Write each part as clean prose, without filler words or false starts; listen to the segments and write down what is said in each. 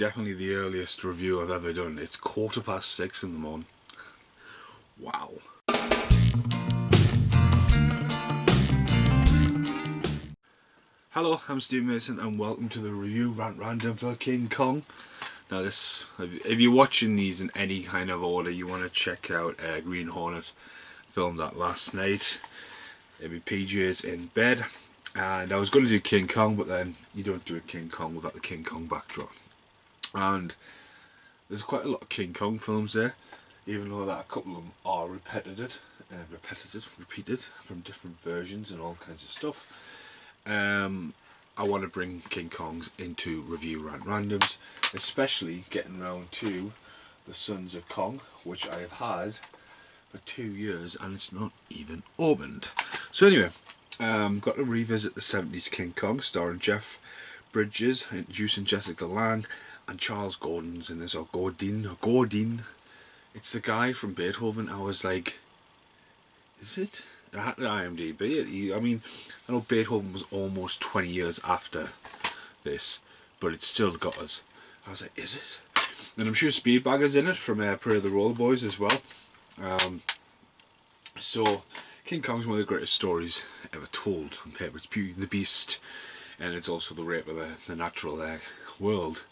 definitely the earliest review I've ever done. It's 6:15 in the morning. Wow. Hello, I'm Steve Mason and welcome to the review rant random for King Kong. Now this, if you're watching these in any kind of order, you want to check out Green Hornet. Filmed that last night. It'd be PJ's in bed. And I was going to do King Kong, but then you don't do a King Kong without the King Kong backdrop. And there's quite a lot of King Kong films there, even though that a couple of them are repeated from different versions and all kinds of stuff. I want to bring King Kongs into review rant randoms, especially getting around to the Sons of Kong, which I have had for 2 years and it's not even opened. So anyway, got to revisit the 70s King Kong, starring Jeff Bridges, introducing Jessica Lange and Charles Gordon's in this, or Gordine. It's the guy from Beethoven. I was like, is it? I had to IMDb it. I mean, I know Beethoven was almost 20 years after this, but it still got us. I was like, is it? And I'm sure Speedbagger's in it from Prey of the Roller Boys as well. So King Kong's one of the greatest stories ever told on paper. It's Beauty and the Beast, and it's also the rape of the natural world,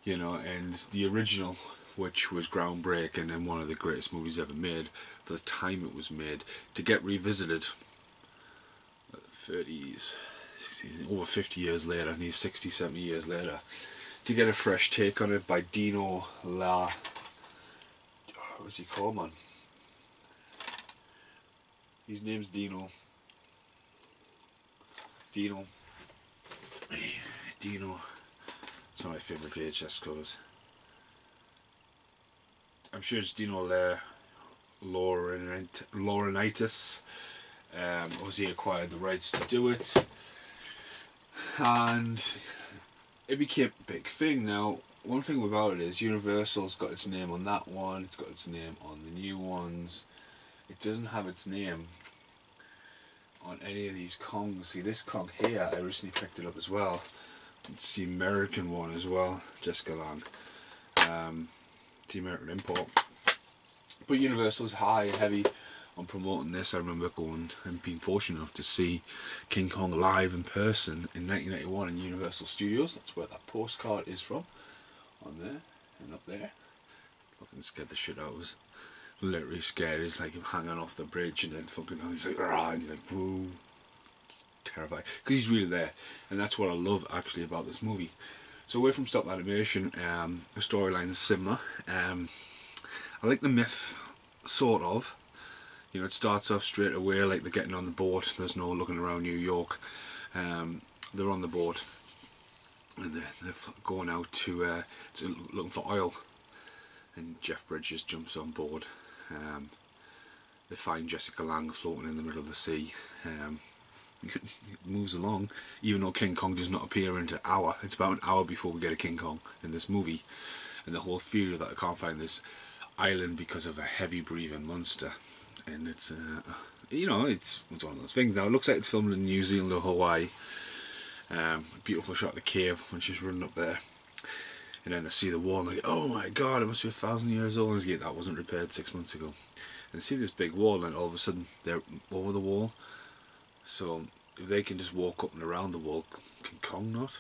you know, and the original, which was groundbreaking and one of the greatest movies ever made for the time it was made, to get revisited 30s, 60s, over 50 years later, nearly 60, 70 years later, to get a fresh take on it by Dino La... what's he called, man? His name's Dino. Dino. It's one of my favourite VHS covers. I'm sure it's Dino Laurentiis. Obviously acquired the rights to do it, and it became a big thing. Now, one thing about it is Universal's got its name on that one, it's got its name on the new ones. It doesn't have its name on any of these Kongs. See, this Kong here, I recently picked it up as well. It's the American one as well, Jessica Lange. It's the American import. But Universal's high and heavy on promoting this. I remember going and being fortunate enough to see King Kong live in person in 1991 in Universal Studios. That's where that postcard is from. On there and up there. Fucking scared the shit out of us. Literally scared. It's like him hanging off the bridge and then fucking he's like, rah, and you're like, whoa. Terrified. Because he's really there. And that's what I love actually about this movie. So away from stop animation, the storyline is similar. I like the myth, sort of. You know, it starts off straight away like they're getting on the boat. There's no looking around New York. They're on the boat and they're going out to looking for oil. And Jeff Bridges jumps on board. They find Jessica Lange floating in the middle of the sea. It moves along, even though King Kong does not appear into an hour. It's about an hour before we get a King Kong in this movie. And the whole theory that I can't find this island because of a heavy breathing monster. And it's, you know, it's one of those things. Now it looks like it's filmed in New Zealand or Hawaii. Beautiful shot of the cave when she's running up there. And then I see the wall and like, oh my god, it must be 1,000 years old. And that wasn't repaired 6 months ago. And see this big wall and all of a sudden they're over the wall. So if they can just walk up and around the wall, can Kong not?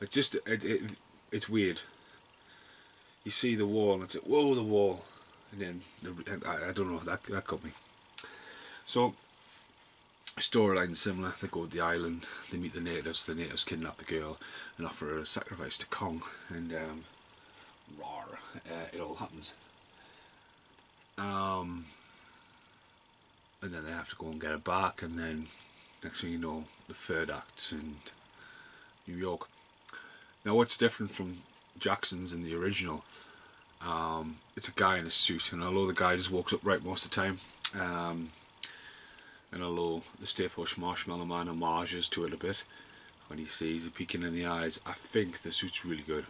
It's just, it's weird. You see the wall and it's like, whoa, the wall. And then, I don't know, that got me. So, storyline similar. They go to the island, they meet the natives kidnap the girl and offer her a sacrifice to Kong. And, rawr, it all happens. And then they have to go and get her back, and then next thing you know, the third act's in New York. Now what's different from Jackson's in the original, it's a guy in a suit, and although the guy just walks upright most of the time, and although the Stay Puft Marshmallow Man homages to it a bit, when he sees it peeking in the eyes, I think the suit's really good.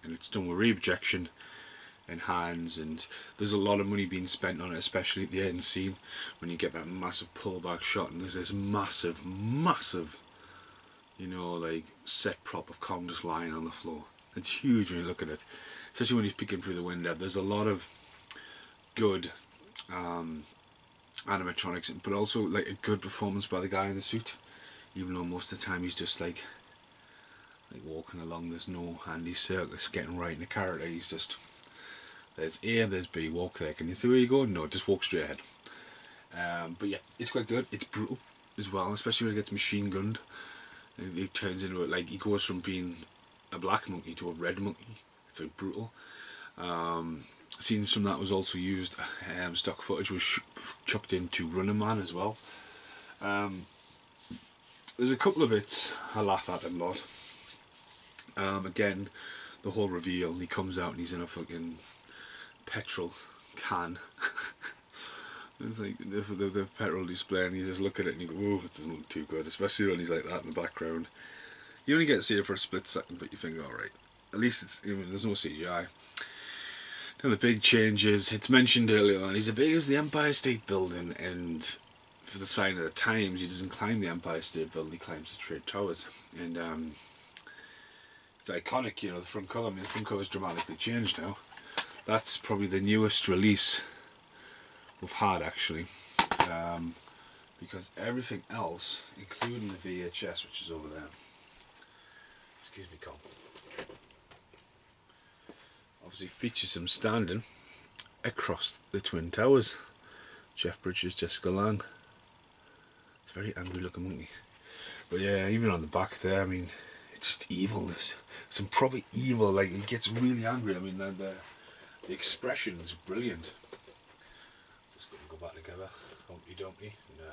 And it's done with re-projection and hands, and there's a lot of money being spent on it, especially at the end scene when you get that massive pullback shot and there's this massive, you know, like set prop of Kong just lying on the floor. It's huge when you look at it, especially when he's peeking through the window. There's a lot of good animatronics, but also like a good performance by the guy in the suit. Even though most of the time he's just like walking along, there's no handy circus getting right in the character. He's just, there's A, there's B, walk there. Can you see where you're going? No, just walk straight ahead. But yeah, it's quite good. It's brutal as well, especially when he gets machine gunned. He turns into it, like he goes from being a black monkey to a red monkey. It's like brutal. Scenes from that was also used. Stock footage was chucked into Running Man as well. There's a couple of bits I laugh at a lot. Again, the whole reveal. He comes out and he's in a fucking petrol can. It's like the petrol display, and you just look at it and you go, "Oh, it doesn't look too good," especially when he's like that in the background. You only get to see it for a split second, but you think, all right, at least it's, I mean, there's no CGI. Now the big changes. It's mentioned earlier on. He's as big as the Empire State Building, and for the sign of the times, he doesn't climb the Empire State Building. He climbs the Trade Towers, and it's iconic. You know, the front cover. I mean, the front cover is dramatically changed now. That's probably the newest release we've had, actually, because everything else, including the VHS, which is over there. Excuse me, Con. Obviously features him standing across the Twin Towers. Jeff Bridges, Jessica Lange. It's a very angry looking monkey. But yeah, even on the back there, I mean, it's just evil. There's some probably evil, like he gets really angry. I mean, the expression is brilliant. Just got to go back together. Humpty Dumpty. No.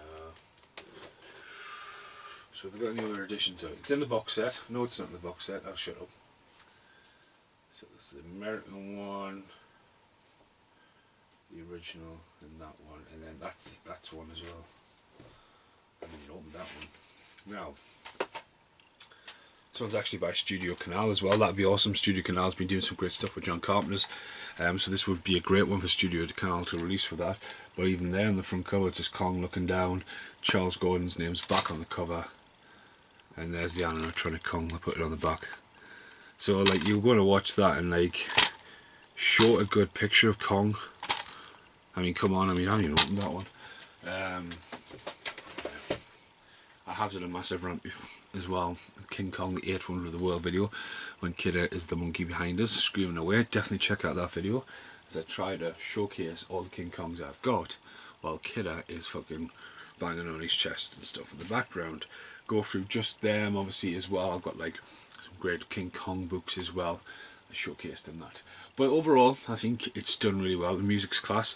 So have we got any other additions to it? It's in the box set. No, it's not in the box set. I'll shut up. So this is the American one, the original, and that one, and then that's one as well. I mean, you open that one. Now, this one's actually by Studio Canal as well. That'd be awesome. Studio Canal's been doing some great stuff with John Carpenter's, so this would be a great one for Studio Canal to release for that. But even there on the front cover, it's just Kong looking down. Charles Gordon's name's back on the cover, and there's the animatronic Kong. I put it on the back. So like you're going to watch that and like show a good picture of Kong. I mean, come on. I mean, I haven't even opened that one. I have done a massive rant as well. King Kong, the 8th wonder of the world video, when Kidder is the monkey behind us screaming away. Definitely check out that video, as I try to showcase all the King Kongs I've got, while Kidder is fucking banging on his chest and stuff in the background. Go through just them obviously as well. I've got like some great King Kong books as well, I showcased in that. But overall, I think it's done really well. The music's class.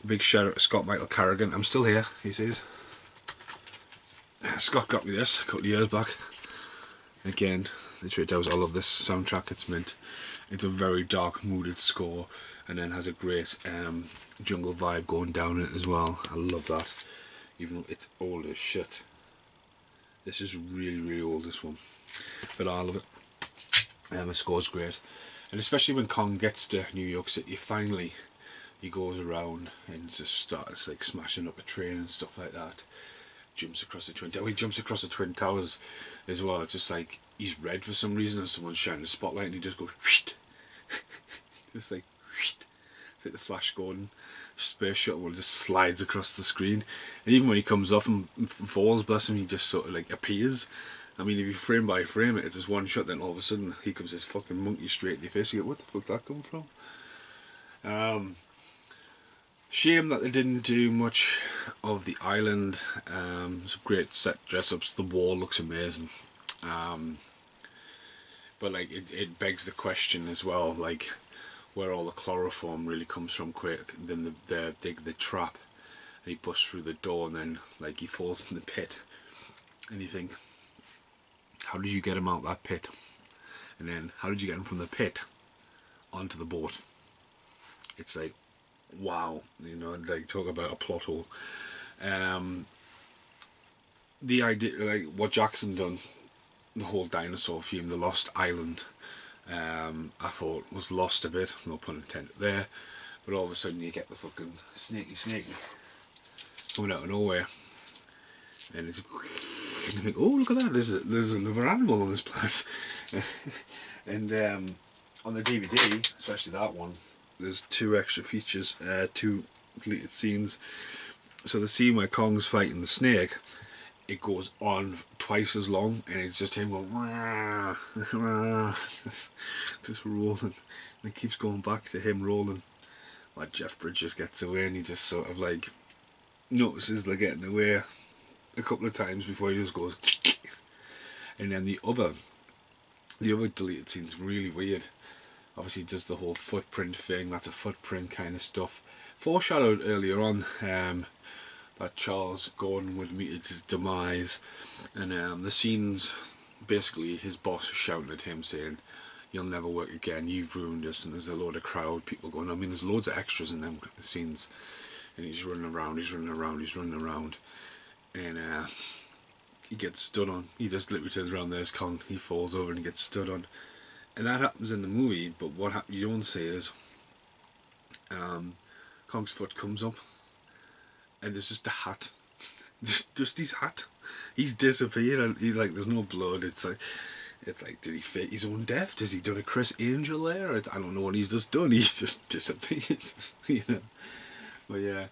A big shout out to Scott Michael Carrigan. I'm still here, he says. Scott got me this a couple of years back. Again, the Trade Towers. I love this soundtrack. It's mint. It's a very dark, mooded score, and then has a great jungle vibe going down it as well. I love that. Even though it's old as shit. This is really, really old, this one. But I love it. The score's great. And especially when Kong gets to New York City, finally, he goes around and just starts like smashing up a train and stuff like that. Jumps across the Twin Towers. He jumps across the Twin Towers as well. It's just like he's red for some reason, and someone's shining a spotlight, and he just goes whoosh. Just like whoosh. It's like the Flash Gordon space shuttle just slides across the screen. And even when he comes off and falls, bless him, he just sort of like appears. I mean, if you frame by frame it, it's just one shot, then all of a sudden he comes this fucking monkey straight in your face. You go, what the fuck did that come from? Shame that they didn't do much of the island. Some great set dress-ups. The wall looks amazing. But like it begs the question as well, like where all the chloroform really comes from. Quick, then they dig the trap, and he busts through the door, and then like he falls in the pit, and you think, how did you get him out that pit? And then how did you get him from the pit onto the boat? It's like, wow, you know, like talk about a plot hole. The idea, like what Jackson done, the whole dinosaur theme, the Lost Island, I thought was lost a bit, no pun intended there, but all of a sudden you get the fucking snaky coming out of nowhere, and it's, and you think, oh look at that, there's another animal on this planet. And on the DVD, especially that one, there's 2 extra features, 2 deleted scenes. So the scene where Kong's fighting the snake, it goes on twice as long, and it's just him going wah, wah, just rolling, and it keeps going back to him rolling. Like Jeff Bridges gets away, and he just sort of like notices they're getting away a couple of times before he just goes. And then the other deleted scene is really weird. Obviously, he does the whole footprint thing. That's a footprint kind of stuff. Foreshadowed earlier on. That Charles Gordon would meet his demise, and the scenes, basically his boss is shouting at him saying, "You'll never work again, you've ruined us," and there's a load of crowd, people going, I mean there's loads of extras in them scenes, and he's running around, and he gets stood on. He just literally turns around, there's Kong, he falls over and he gets stood on, and that happens in the movie, but what you don't see is Kong's foot comes up, and there's just a hat, just his hat. He's disappeared, and he's like, there's no blood. It's like, did he fake his own death? Has he done a Chris Angel there? I don't know what he's just done. He's just disappeared, you know. But yeah,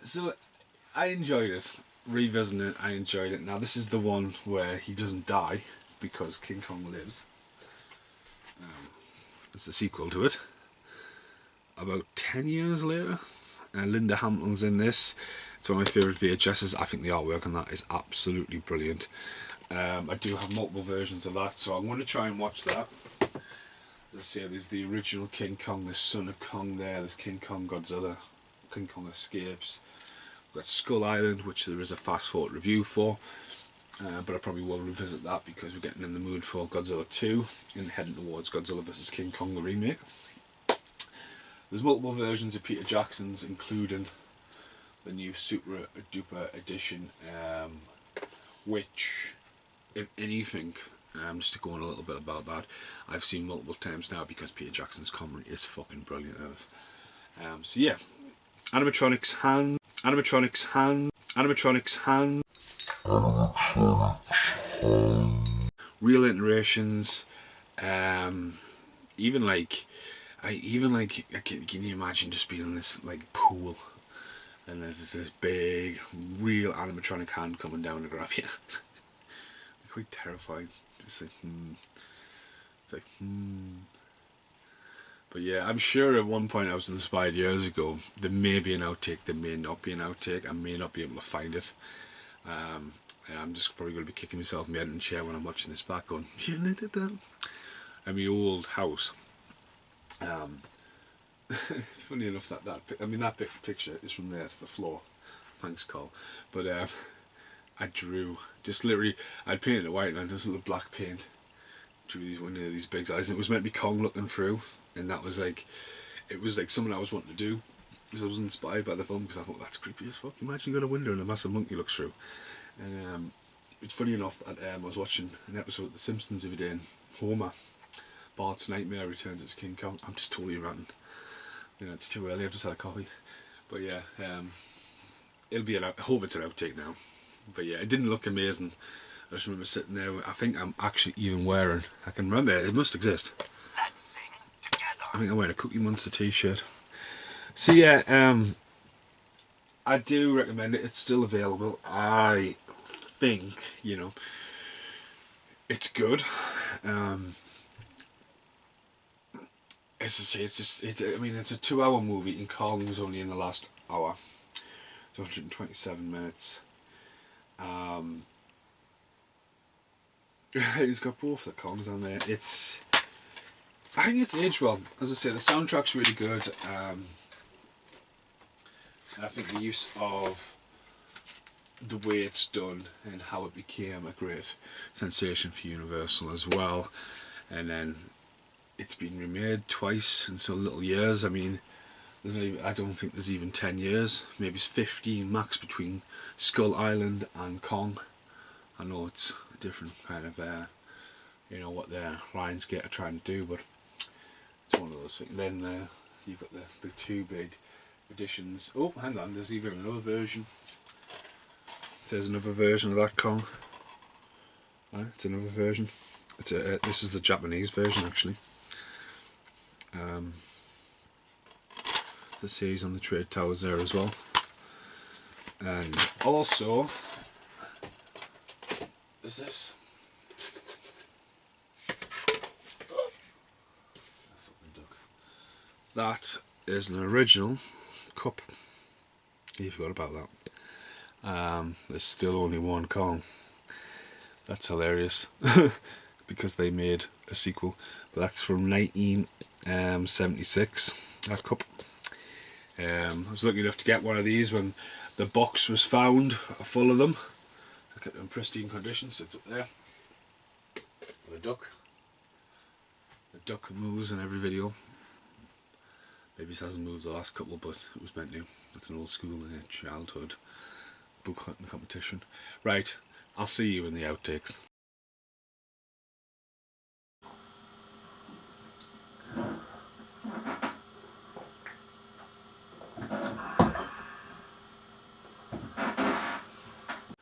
so I enjoyed it. Revisiting it, I enjoyed it. Now this is the one where he doesn't die because King Kong lives. It's the sequel to it. About 10 years later. Linda Hamilton's in this. It's one of my favourite VHSs. I think the artwork on that is absolutely brilliant. I do have multiple versions of that, so I'm going to try and watch that. Let's see, there's the original King Kong, there's Son of Kong there, there's King Kong Godzilla, King Kong Escapes. We've got Skull Island, which there is a fast forward review for, but I probably will revisit that because we're getting in the mood for Godzilla 2 and heading towards Godzilla vs King Kong the remake. There's multiple versions of Peter Jackson's, including the new Super Duper edition, which, if anything, just to go on a little bit about that, I've seen multiple times now because Peter Jackson's comedy is fucking brilliant at it. So yeah, animatronics hand, real iterations, even like, can you imagine just being in this like pool, and there's this big, real animatronic hand coming down to grab you? Quite terrifying. It's like, But yeah, I'm sure at one point I was inspired years ago. There may be an outtake, there may not be an outtake. I may not be able to find it. And I'm just probably going to be kicking myself in the head and chair when I'm watching this back, going, "Shouldn't I did that?" And my old house. It's funny enough that picture is from there to the floor. Thanks, Cole. But I drew, just literally, I'd painted it white and I just little black paint. Drew these big eyes, and it was meant to be Kong looking through, and that was like, it was like something I was wanting to do, because I was inspired by the film, because I thought, that's creepy as fuck. Imagine you got a window and a massive monkey looks through. And it's funny enough that I was watching an episode of The Simpsons the other day, and Homer, Bart's nightmare returns as King Kong. I'm just totally ranting. You know, it's too early, I've just had a coffee. But yeah, it'll be I hope it's an outtake now. But yeah, it didn't look amazing. I just remember sitting there. I think I'm actually even wearing, I can remember, it must exist. I think I'm wearing a Cookie Monster t-shirt. So yeah, I do recommend it. It's still available. I think, you know, it's good. As I say, I mean, it's a 2-hour movie, and Kong was only in the last hour. It's 127 minutes. He's got both the Kongs on there. I think it's aged well. As I say, the soundtrack's really good. I think the use of the way it's done and how it became a great sensation for Universal as well. And then it's been remade twice in so little years. I mean, I don't think there's even 10 years. Maybe it's 15 max between Skull Island and Kong. I know it's a different kind of, you know, what the Lionsgate are trying to do, but it's one of those things. Then you've got the 2 big editions. Oh, hang on, there's even another version. There's another version of that Kong. Right, it's another version. This is the Japanese version actually. The series on the trade towers there as well, and also is this. That is an original cup. You forgot about that. There's still only one Kong. That's hilarious because they made a sequel, but that's from 1976. That cup. I was lucky enough to get one of these when the box was found full of them. I kept it in pristine condition. So it's up there. The duck. The duck moves in every video. Maybe it hasn't moved the last couple, but it was meant to. It's an old school in childhood book hunting competition. Right, I'll see you in the outtakes.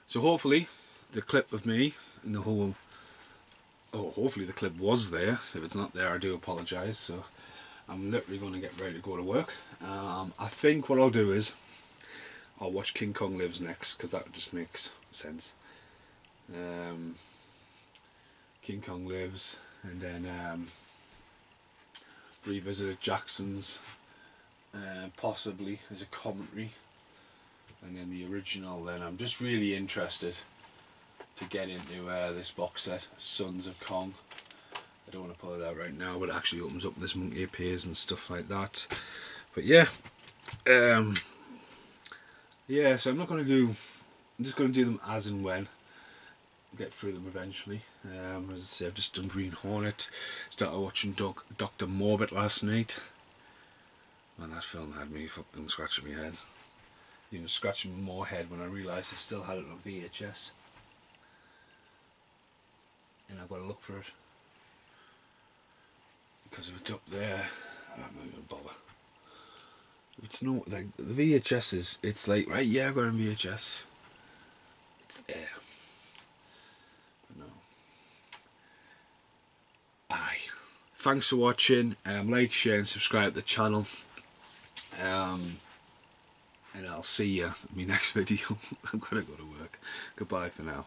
So hopefully the clip of me in the whole... Oh, hopefully the clip was there. If it's not there, I do apologise. So I'm literally going to get ready to go to work. I think what I'll do is I'll watch King Kong Lives next, because that just makes sense. King Kong Lives, and then revisited Jackson's, possibly as a commentary, and then the original. Then I'm just really interested to get into this box set, Sons of Kong. I don't want to pull it out right now, but it actually opens up this monkey appears and stuff like that. But yeah, yeah. So I'm not going to do. I'm just going to do them as and when. Get through them eventually. As I say, I've just done Green Hornet. Started watching Dr. Morbid last night. Man, that film had me fucking scratching my head. Even scratching more head when I realised I still had it on VHS. And I've got to look for it. Because if it's up there, I'm not going to bother. It's not like the VHS is. It's like, right, yeah, I've got it on VHS. It's there. No. Aye. Thanks for watching. Like, share and subscribe to the channel. And I'll see you in my next video. I'm gonna go to work. Goodbye for now.